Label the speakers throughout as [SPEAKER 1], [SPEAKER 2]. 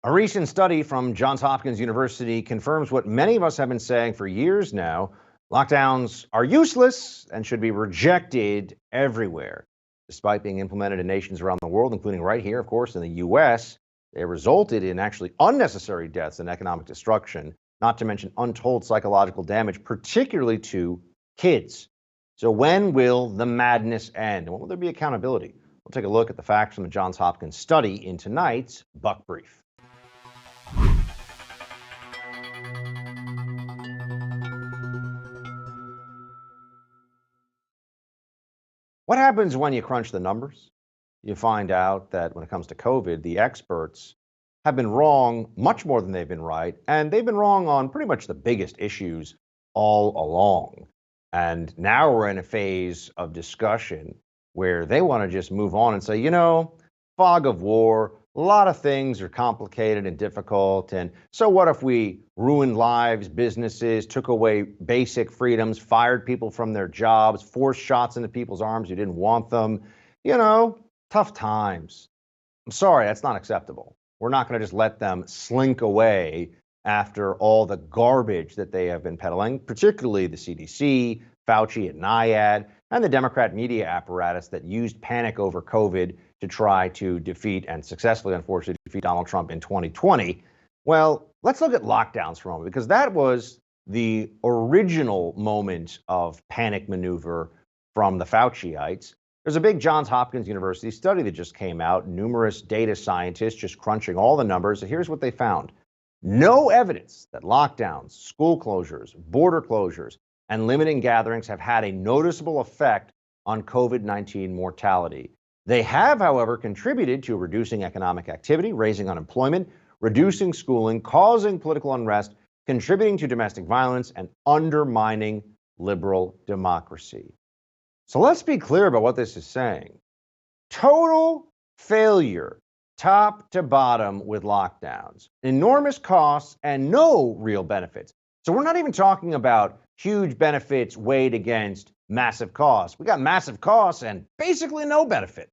[SPEAKER 1] A recent study from Johns Hopkins University confirms what many of us have been saying for years now. Lockdowns are useless and should be rejected everywhere. Despite being implemented in nations around the world, including right here, of course, in the U.S., they resulted in actually unnecessary deaths and economic destruction, not to mention untold psychological damage, particularly to kids. So when will the madness end? And when will there be accountability? We'll take a look at the facts from the Johns Hopkins study in tonight's Buck Brief. What happens when you crunch the numbers? You find out that when it comes to COVID, the experts have been wrong much more than they've been right, and they've been wrong on pretty much the biggest issues all along. And now we're in a phase of discussion where they want to just move on and say, fog of war, a lot of things are complicated and difficult. And so what if we ruined lives, businesses, took away basic freedoms, fired people from their jobs, forced shots into people's arms who didn't want them? Tough times. I'm sorry, that's not acceptable. We're not going to just let them slink away after all the garbage that they have been peddling, particularly the CDC, Fauci and NIAID, and the Democrat media apparatus that used panic over COVID to try to defeat and successfully, unfortunately, defeat Donald Trump in 2020. Well, let's look at lockdowns for a moment, because that was the original moment of panic maneuver from the Fauciites. There's a big Johns Hopkins University study that just came out, numerous data scientists just crunching all the numbers. And here's what they found. No evidence that lockdowns, school closures, border closures, and limiting gatherings have had a noticeable effect on COVID-19 mortality. They have, however, contributed to reducing economic activity, raising unemployment, reducing schooling, causing political unrest, contributing to domestic violence, and undermining liberal democracy. So let's be clear about what this is saying. Total failure, top to bottom, with lockdowns. Enormous costs and no real benefits. So we're not even talking about huge benefits weighed against massive costs. We got massive costs and basically no benefit.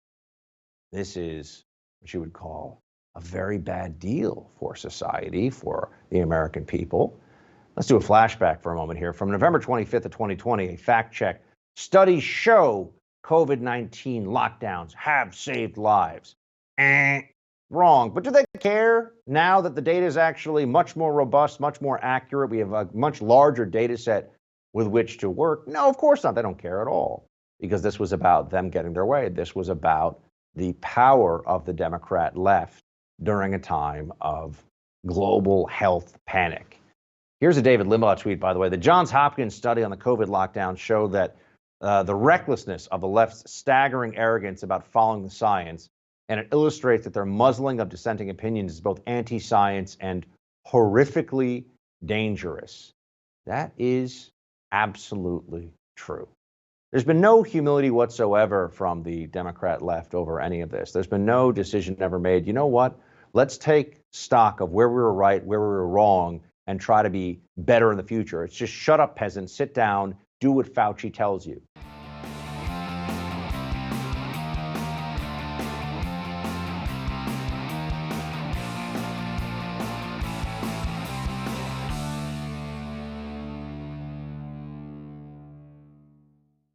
[SPEAKER 1] This is what you would call a very bad deal for society, for the American people. Let's do a flashback for a moment here. From November 25th of 2020, a fact check. Studies show COVID-19 lockdowns have saved lives. Wrong. But do they care now that the data is actually much more robust, much more accurate? We have a much larger data set with which to work. No, of course not. They don't care at all, because this was about them getting their way. This was about the power of the Democrat left during a time of global health panic. Here's a David Limbaugh tweet, by the way. The Johns Hopkins study on the COVID lockdown showed that the recklessness of the left's staggering arrogance about following the science, and it illustrates that their muzzling of dissenting opinions is both anti-science and horrifically dangerous. That is absolutely true. There's been no humility whatsoever from the Democrat left over any of this. There's been no decision ever made. You know what? Let's take stock of where we were right, where we were wrong, and try to be better in the future. It's just shut up, peasants, sit down, do what Fauci tells you.